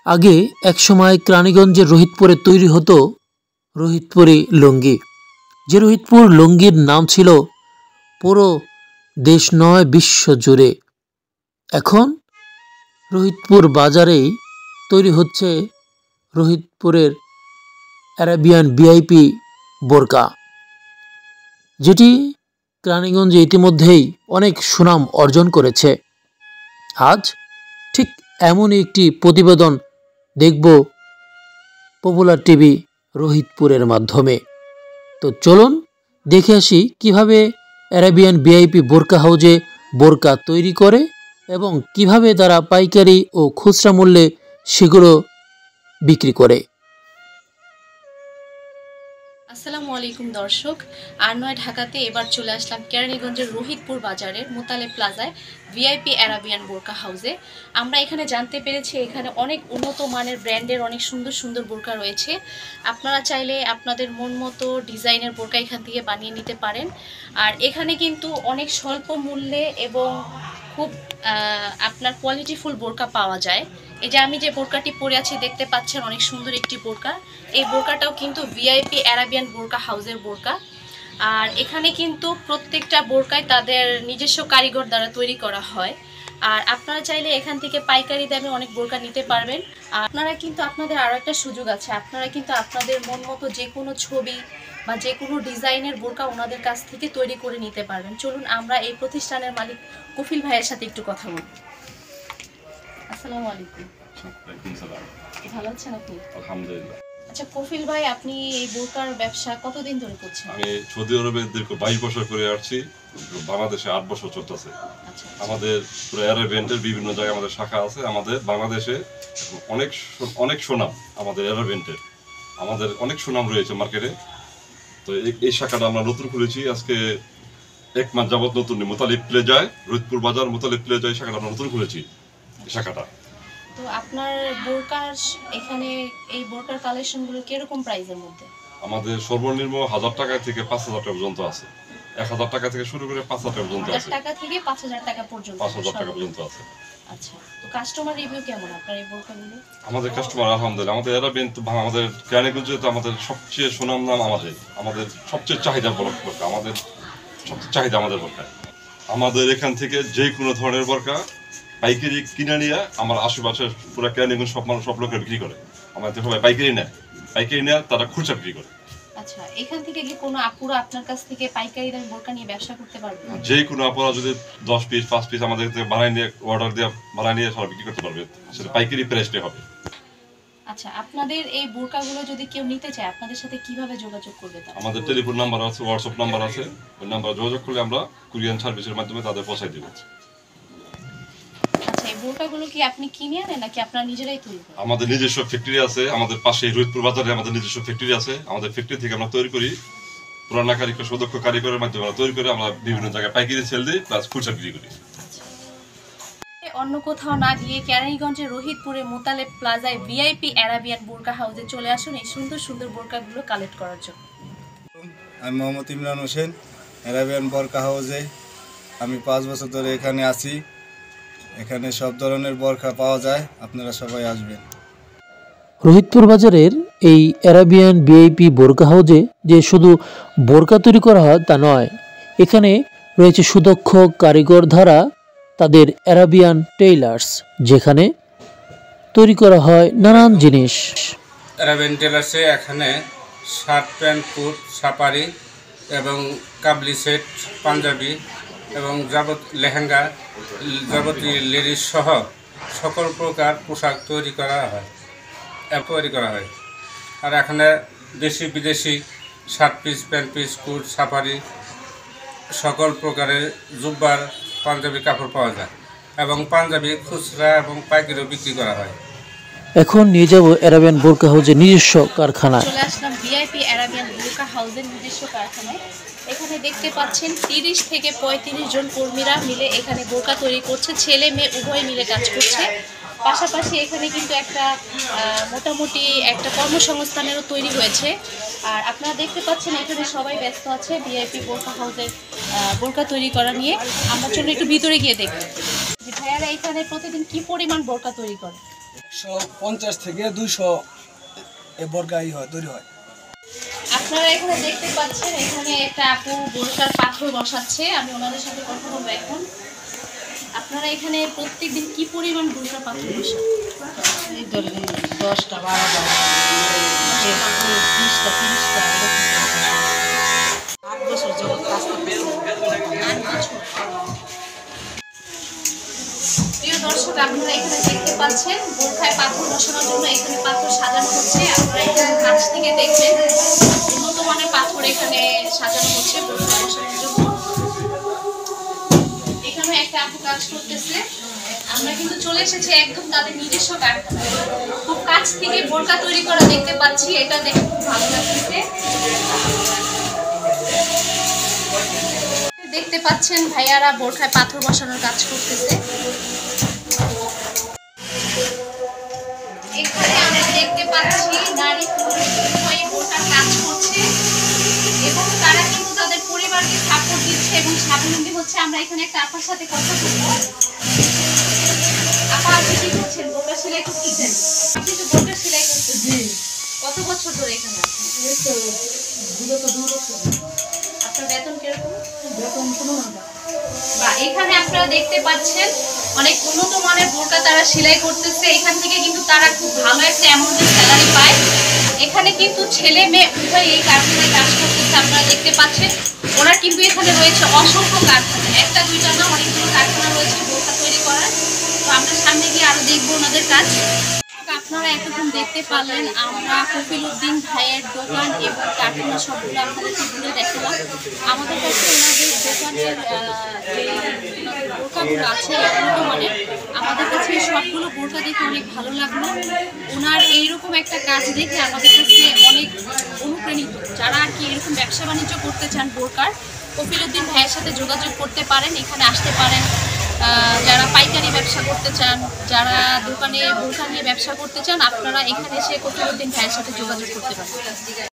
আগে একসময় কেরানীগঞ্জের রোহিতপুরে তৈরি হতো রোহিতপুরি লুঙ্গি। যে রোহিতপুর লুঙ্গির নাম ছিল পুরো দেশ নয় বিশ্ব জুড়ে। এখন রোহিতপুর বাজারেই তৈরি হচ্ছে রোহিতপুরের অ্যারাবিয়ান ভিআইপি বোরকা, যেটি কেরানীগঞ্জে ইতিমধ্যেই অনেক সুনাম অর্জন করেছে। আজ ঠিক এমনই একটি প্রতিবেদন দেখব পপুলার টিভি রোহিতপুরের মাধ্যমে। তো চলুন দেখে আসি কিভাবে অ্যারাবিয়ান ভিআইপি বোরকা হাউজে বোরকা তৈরি করে এবং কিভাবে তারা পাইকারি ও খুচরা মূল্যে সেগুলো বিক্রি করে। আসসালামু আলাইকুম দর্শক, আর নয় ঢাকাতে এবার চলে আসলাম কেরানীগঞ্জের রোহিতপুর বাজারের মোতালেব প্লাজায় ভিআইপি অ্যারাবিয়ান বোরকা হাউসে। আমরা এখানে জানতে পেরেছি এখানে অনেক উন্নত মানের ব্র্যান্ডের অনেক সুন্দর সুন্দর বোরকা রয়েছে। আপনারা চাইলে আপনাদের মন মতো ডিজাইনের বোরকা এখান থেকে বানিয়ে নিতে পারেন। আর এখানে কিন্তু অনেক স্বল্প মূল্যে এবং খুব আপনার কোয়ালিটিফুল বোরকা পাওয়া যায়। এই যে আমি যে বোরকাটি পরে আছি দেখতে পাচ্ছেন, অনেক সুন্দর একটি বোরকা। এই বোরকাটাও কিন্তু ভিআইপি অ্যারাবিয়ান বোরকা হাউসের বোরকা। আর এখানে কিন্তু প্রত্যেকটা বোরকায় তাদের নিজস্ব কারিগর দ্বারা তৈরি করা হয়। আর আপনারা চাইলে এখান থেকে পাইকারি দামে অনেক বোরকা নিতে পারবেন। আপনারা কিন্তু আপনাদের আরও একটা সুযোগ আছে, আপনারা কিন্তু আপনাদের মন মতো যে কোনো ছবি বা যে কোনো ডিজাইনের বোরকা ওনাদের কাছ থেকে তৈরি করে নিতে পারবেন। চলুন আমরা এই প্রতিষ্ঠানের মালিক কফিল ভাইয়ের সাথে একটু কথা বলব। আসসালামু আলাইকুম। ভালো আছেন আপনি? আলহামদুলিল্লাহ। আচ্ছা কফিল ভাই, আপনি এই বোরকার ব্যবসা কতদিন ধরে করছেন? আমি সৌদি আরবে দীর্ঘ 22 বছর করে আসছি, বাংলাদেশে 8 বছর চলতেছে। আচ্ছা, আমাদের পুরো অ্যারাবিয়ানের বিভিন্ন জায়গায় আমাদের শাখা আছে। আমাদের বাংলাদেশে অনেক সুনাম আমাদের অ্যারাবিয়ানের, আমাদের অনেক সুনাম রয়েছে মার্কেটে। তো এই শাখাটা আমরা নতুন খুলেছি আজকে 1 মাস যাবত। নতুন মোতালেব প্লাজায়, রোহিতপুর বাজার মোতালেব প্লাজায় শাখাটা আমরা নতুন খুলেছি এই শাখাটা। তো আপনার বোরকার এখানে এই বোরকার কালেকশনগুলো কিরকম প্রাইসের মধ্যে? আমাদের সর্বনিম্ন 1000 টাকা থেকে 5000 টাকা পর্যন্ত আছে। 1000 টাকা থেকে শুরু করে 5000 টাকা পর্যন্ত আছে। 1000 টাকা থেকে 5000 টাকা পর্যন্ত। 5000 টাকা পর্যন্ত আছে। আচ্ছা, তো কাস্টমার রিভিউ কেমন আপনার এই বোরকাগুলো? আমাদের কাস্টমার আলহামদুলিল্লাহ, আমাদের অ্যারাবিয়ান তো আমাদের কেরানীগঞ্জে তো আমাদের সবচেয়ে সুনাম নাম, আমাদের সবচেয়ে চাহিদা বোরকা, আমাদের সবচেয়ে চাহিদা আমাদের বোরকা। আমাদের এখান থেকে যে কোনো ধরনের বোরকা পাইকারি কিনে নিয়ে আমার আশেপাশে পুরো কেরানীগঞ্জ সব লোকের বিক্রি করে। আমাদের সবাই পাইকারি নেয় তারা খুচরা বিক্রি করে। আচ্ছা, এখান থেকে কি কোনো আপুরা আপনার কাছ থেকে পাইকারি দামে বোরকা নিয়ে ব্যবসা করতে পারবে? যে কোনো আপুরা যদি 10 পিস 5 পিস আমাদের থেকে বানায় নিয়ে অর্ডার দিয়ে বানায় নিয়ে সব বিক্রি করতে পারবে, সেটা পাইকারি প্রাইসে হবে। আচ্ছা, আপনাদের এই বোরকাগুলো যদি কেউ নিতে চায় আপনাদের সাথে কিভাবে যোগাযোগ করবে? আমাদের টেলিফোন নাম্বার আছে, হোয়াটসঅ্যাপ নাম্বার আছে, ওই নাম্বারে যোগাযোগ করলে আমরা কুরিয়ার সার্ভিসের মাধ্যমে তাদের পৌঁছায় দেব। আচ্ছা, এই বোরকাগুলো কি আপনি কিনে আনেন নাকি আপনারা নিজেরাই তৈরি করেন? আমাদের নিজস্ব ফ্যাক্টরি আছে, আমাদের পাশে রোহিতপুর বাজারে আমাদের নিজস্ব ফ্যাক্টরি আছে। আমাদের ফ্যাক্টরি থেকে আমরা তৈরি করি, পুরানা কারিগর সুদক্ষ কারিগরের মাধ্যমে আমরা তৈরি করে আমরা বিভিন্ন জায়গায় পাইকারি সেল দিই, প্লাস খুচরা বিক্রি করি। অন্য কোথাও না গিয়ে কেরানীগঞ্জের রোহিতপুরে মোতালেব প্লাজায় ভিআইপি অ্যারাবিয়ান বোরকা হাউসে চলে আসুন এই সুন্দর সুন্দর বোরকাগুলো কালেক্ট করার জন্য। আমি মোহাম্মদ ইমরান হোসেন, অ্যারাবিয়ান বোরকা হাউসে আমি 5 বছর ধরে এখানে আছি। এখানে সব ধরনের বোরকা পাওয়া যায়, আপনারা সবাই আসবেন। রোহিতপুর বাজারের এই অ্যারাবিয়ান ভিআইপি বোরকা হাউজে যে শুধু বোরকা তৈরি করা হয় তা নয়, এখানে রয়েছে সুদক্ষ কারিগর দ্বারা তাদের অ্যারাবিয়ান টেইলার্স, যেখানে তৈরি করা হয় নানান জিনিস। অ্যারাবিয়ান টেলার্সে এখানে শার্ট, প্যান্ট, কোট, সাপারি এবং কাবলি সেট, পাঞ্জাবি এবং লেহেঙ্গা, যাবতীয় লেডিস সহ সকল প্রকার পোশাক তৈরি করা হয়। আর এখানে দেশি বিদেশি shirt piece, pant piece, coat, safari সকল প্রকারের জুব্বার পাঞ্জাবি কাপড় পাওয়া যায় এবং পাঞ্জাবি খুচরা এবং পাইকারিও বিক্রি করা হয়। এখন নিয়ে যাব অ্যারাবিয়ান বোরকা হাউজের নিজস্ব কারখানায়। চলে আসলাম ভিআইপি অ্যারাবিয়ান বোরকা হাউসের নিজস্ব কারখানায়। এখানে দেখতে পাচ্ছেন 30 থেকে 35 জন কর্মীরা মিলে এখানে বোরকা তৈরি করছে, ছেলে মেয়ে উভয় মিলে কাজ করছে। পাশাপাশি এখানে কিন্তু একটা মোটামুটি একটা কর্মসংস্থানেরও তৈরি হয়েছে। আর আপনারা দেখতে পাচ্ছেন এখানে সবাই ব্যস্ত আছে ভিআইপি বোরকা হাউসের বোরকা তৈরি করা নিয়ে। আমরা চলুন একটু ভিতরে গিয়ে দেখব যে ভাইয়ারা এখানে প্রতিদিন কি পরিমাণ বোরকা তৈরি করে। 150 থেকে 200 এ বোরকাই হয় তৈরি হয়। আপনারা এখানে দেখতে পাচ্ছেন এখানে একটা আপু বোরকার পাথর বসাচ্ছে, আমি ওনাদের সাথে কথা বলবো এখন। আপনারা এখানে প্রত্যেকদিন কি পরিমাণ বোরকার পাথর বসান? 10টা 12টা 20টা 30টা 8 বছর যাবত কাজ করতেছি। প্রিয় দর্শক, আপনারা এখানে দেখতে পাচ্ছেন বোরকায় পাথর বসানোর জন্য এখানে পাথর সাজানো হচ্ছে। আপনারা এখানে কাছ থেকে দেখবেন উন্নত মানের পাথর এখানে সাজানো হচ্ছে বোরকা বসানোর জন্য। এখানে একটা আপু কাজ করতেছে। আমরা কিন্তু চলে এসেছি একদম তাদের নিজস্ব কারখানায়। খুব কাছ থেকে বোরকা তৈরি করা দেখতে পাচ্ছি, এটা দেখে খুব ভালো লাগতেছে। দেখতে পাচ্ছেন ভাইয়ারা বোরকায় পাথর বসানোর কাজ করতেছে। এখানে আমরা দেখতে পাচ্ছি নারী পুরুষ উভয়ই বোরকার কাজ করছে এবং তারা কিন্তু তাদের পরিবারকে সাপোর্ট দিচ্ছে এবং স্বাবলম্বী হচ্ছে। আমরা এখানে একটা আপার সাথে কথা বলবো। আপা, আপনি কি করছেন? বোরকা সেলাই করতেছেন? আপনি তো বোরকা সেলাই করতেছেন, কত বছর ধরে এখানে আছেন? আপনার বেতন কিরকম? বা এখানে আপনারা দেখতে পাচ্ছেন অনেক উন্নত মানের বোরকা তারা সেলাই করতেছে। এখান থেকে কিন্তু তারা খুব ভালো একটা অ্যামাউন্টের স্যালারি পায়। এখানে কিন্তু ছেলে মেয়ে উভয় এই কারখানায় কাজ করতেছে। আপনারা দেখতে পাচ্ছেন ওনার কিন্তু এখানে রয়েছে অসংখ্য কারখানা, একটা দুইটা না, অনেকগুলো কারখানা রয়েছে বোরকা তৈরি করার। তো আমরা সামনে গিয়ে আরো দেখবো ওনাদের কাজ। আপনারা এতক্ষণ দেখতে পারলেন আমরা কফিল উদ্দিন ভাইয়ের দোকান এবং কারখানা সবগুলো আপনাদেরকে ঘুরে দেখালাম। আমাদের কাছে ওনাদের দোকানের যে বোরকাগুলো আছে এগুলো মানে আমাদের কাছে সবগুলো বোরকা দেখে অনেক ভালো লাগলো। ওনার এইরকম একটা কাজ দেখে আমাদের কাছে অনেক অনুপ্রাণিত। যারা আর কি এরকম ব্যবসা বাণিজ্য করতে চান বোরকার, কফিল উদ্দিন ভাইয়ের সাথে যোগাযোগ করতে পারেন, এখানে আসতে পারেন। যারা পাইকারি ব্যবসা করতে চান, যারা দোকানে বোরকা নিয়ে ব্যবসা করতে চান, আপনারা এখানে এসে কফিল উদ্দিন ভাইয়ের সাথে যোগাযোগ করতে পারেন।